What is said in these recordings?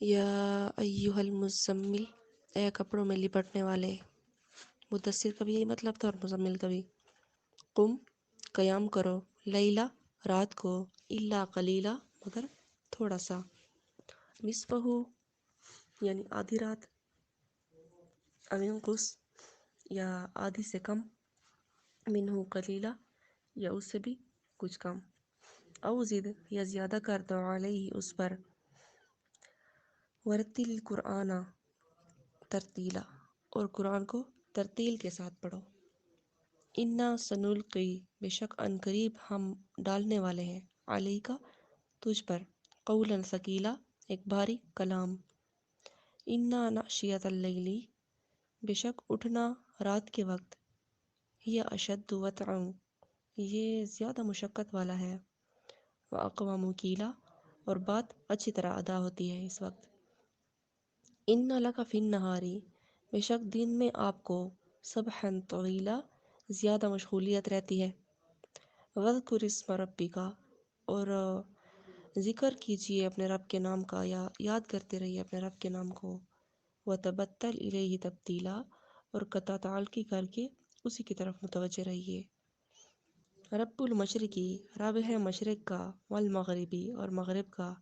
یا ایہا المزمل، اے کپڑوں میں لپٹنے والے۔ مدثر کا بھی یہی مطلب تھا اور مزمل کا بھی۔ قم، قیام کرو، لیلا، رات کو، الا قلیلا، مگر تھوڑا سا، نصفہ، یعنی آدھی رات، او انقص، یا آدھی سے کم، منہ قلیلا، یا اس سے بھی کچھ کم، او زد، یا زیادہ کر دو، علیہ اس پر، ورتل القرآن ترتیلا، اور قرآن کو ترتیل کے ساتھ پڑھو۔ انا سنلقی، بے شک ان قریب ہم ڈالنے والے ہیں، علیکا، تجھ پر، قولا ثقیلا، ایک بھاری کلام۔ انا ناشیۃ اللیل، بے شک اٹھنا رات کے وقت، ہی اشد وطئا، یہ زیادہ مشقت والا ہے، واقوام قیلا، اور بات اچھی طرح ادا ہوتی ہے اس وقت۔ ان لک فی النہاری، بے شک دن میں آپ کو، سبحا طویلا، زیادہ مشغولیت رہتی ہے۔ وذکر اسم ربک، اور ذکر کیجئے اپنے رب کے نام کا، یا یاد کرتے رہیے اپنے رب کے نام کو۔ وتبتل الیہ تبتیلا، اور قطع تعلقی کر کے اسی کی طرف متوجہ رہیے۔ رب المشرقی، رب ہے مشرق کا، والمغربی، اور مغرب کا،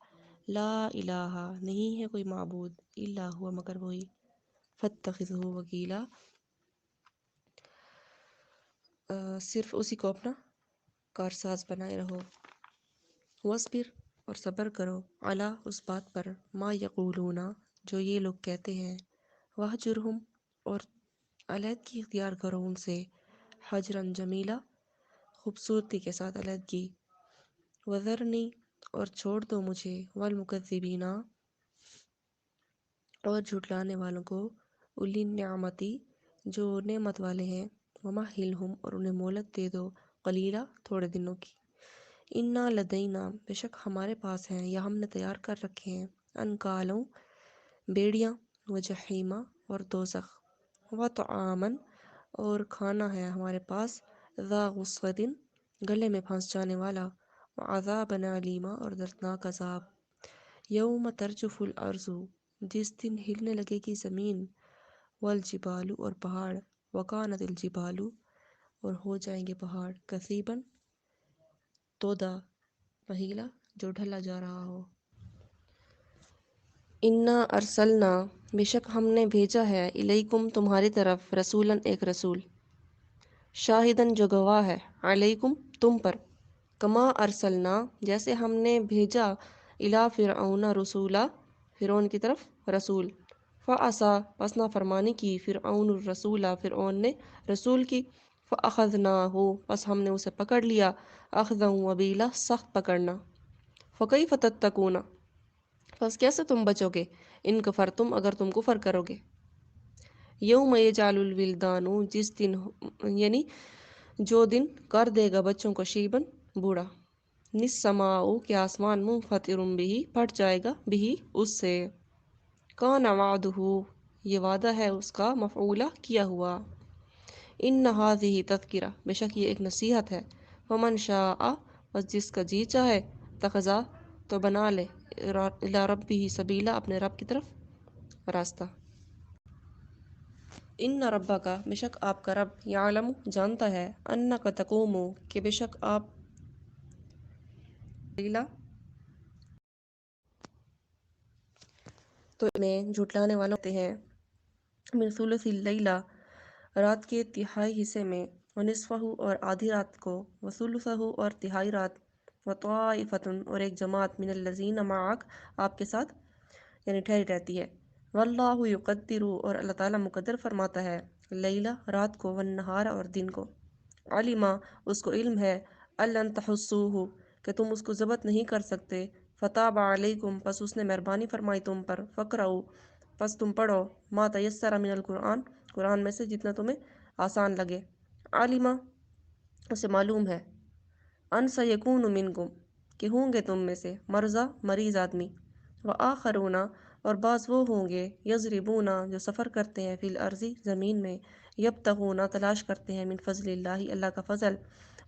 لا الہ، نہیں ہے کوئی معبود، الا ہوا، مگر وہی، فاتخذہ وکیلا، صرف اسی کو اپنا کارساز بنائے رہو۔ وَاصْبِرْ، اور صبر کرو، علی، اس بات پر، ما یقولون، جو یہ لوگ کہتے ہیں، وَاہْجُرْہُمْ، اور علیحدگی اختیار کرو ان سے، حجراً جمیلا، خوبصورتی کے ساتھ علیحدگی۔ وَذَرْنِی، اور چھوڑ دو مجھے، وَالْمُکَذِّبِینَ، اور جھٹلانے والوں کو، اولی النعمتی، جو نعمت والے ہیں، وَمَہِّلْہُمْ، اور انہیں مہلت دے دو، قلیلا، تھوڑے دنوں کی۔ انا لدینا، بے شک ہمارے پاس ہیں، یا ہم نے تیار کر رکھے ہیں، انکالوں، بیڑیاں، وجحیمہ، اور دوزخ، وطعامن، اور کھانا ہے ہمارے پاس، ذا غصۃ، گلے میں پھنس جانے والا، وعذابن علیما، اور دردناک عذاب۔ یوم ترجف الارض، جس دن ہلنے لگے گی زمین، والجبال، اور پہاڑ، وکانت الجبال، اور ہو جائیں گے پہاڑ، کثیباً، تودا، مہیلا، جو ڈھلا جا رہا ہو۔ انا ارسلنا، بے شک ہم نے بھیجا ہے، الیکم، تمہاری طرف، رسولاً، ایک رسول، شاہداً، جو گواہ ہے، علیکم، تم پر، کما ارسلنا، جیسے ہم نے بھیجا، الی فرعون رسولا، فرعون کی طرف رسول، فعصا، پس نافرمانی کی، فرعون الرسول، فرعون نے رسول کی، فاخذناہ، پس ہم نے اسے پکڑ لیا، اخذا وبیلا، سخت پکڑنا۔ فکیف تتقون، پس کیسے تم بچو گے، ان کفرتم، اگر تم کفر کرو گے۔ یوم یجعل الولدان، جس دن، یعنی جو دن کر دے گا بچوں کو، شیبن، بوڑھا، نسماء، کہ آسمان، منفطر بہ، پھٹ جائے گا، بہ، اس سے، کان وعدہ، یہ وعدہ ہے اس کا، مفعولہ، کیا ہوا۔ ان ہذہ تذکرہ، بے شک یہ ایک نصیحت ہے، فمن شاء، بس جس کا جی چاہے، اتخذا، تو بنا لے، الی ربہ سبیلا، اپنے رب کی طرف راستہ۔ ان ربک، بے شک آپ کا رب، یعلم، جانتا ہے، انک تقوم، کہ بے شک آپ لیلا، تو میں جھٹلانے والوں ہوتے ہیں، من ثلث اللیل، رات کے تہائی حصے میں، ونصفہ، اور آدھی رات کو، وثلثہ، اور تہائی رات، وطائفۃ، اور ایک جماعت، من الذین معک، آپ کے ساتھ، یعنی ٹھہری رہتی ہے۔ واللہ یقدر، اور اللہ تعالیٰ مقدر فرماتا ہے، لیلا، رات کو، والنہار، اور دن کو۔ علما، اس کو علم ہے، الن تحصوہ، کہ تم اس کو ضبط نہیں کر سکتے، فتاب علیکم، پس اس نے مہربانی فرمائی تم پر، فقرؤ، پس تم پڑھو، ما تیسر من القرآن، قرآن میں سے جتنا تمہیں آسان لگے۔ علما، اسے معلوم ہے، ان سیکون منکم، کہ ہوں گے تم میں سے، مرضی، مریض آدمی، وآخرون، اور بعض وہ ہوں گے، یضربون، جو سفر کرتے ہیں، فی الارض، زمین میں، یبتغون، تلاش کرتے ہیں، من فضل اللہ، اللہ کا فضل،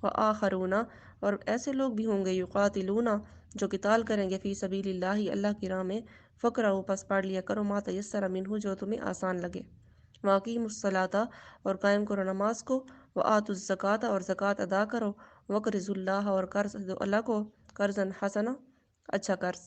وآخرون، اور ایسے لوگ بھی ہوں گے، یقاتلون، جو قتال کریں گے، فی سبیل اللہ، اللہ کی راہ میں، فقرؤ پس پڑھ لیا کرو ما تیسر منہ جو تمہیں آسان لگے، واقیم الصلاۃ اور قائم کرو نماز کو، وآتوا الزکوٰۃ اور زکوٰۃ ادا کرو، وقرضوا اللہ اور قرض دو اللہ کو، قرضا حسنا اچھا قرض،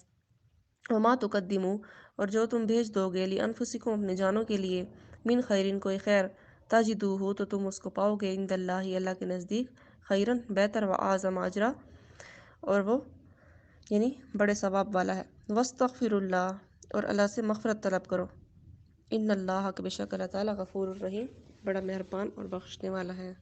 وما تقدموا اور جو تم بھیج دو گے لانفسکم اپنے جانوں کے لیے، من خیرن کوئی خیر، تجدوہ تو تم اس کو پاؤ گے عند اللہ اللہ کے نزدیک، خیرن بہتر، واعظم اجرا اور وہ یعنی بڑے ثواب والا ہے، واستغفر اللہ اور اللہ سے مغفرت طلب کرو، ان اللہ کہ بے شک اللہ تعالیٰ غفور الرحیم بڑا مہربان اور بخشنے والا ہے۔